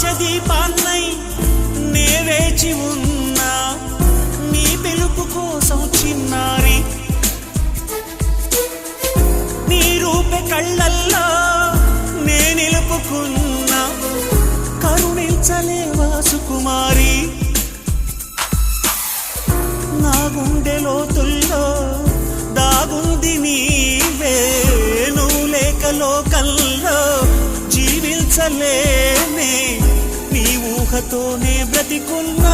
ఆశ దీపాన్నై నే వేచి ఉన్నా నీ పిలుపు కోసం చిన్నారి నీ రూపే కళ్ళల్లో నే నిలుపుకున్నా కరుణించలేవా సుకుమారి నా గుండె లోతుల్లో దాగుంది నీవే నువ్వు లేక లోకల్లో జీవించలేనే నీ ఊహతోనే బ్రతికున్నా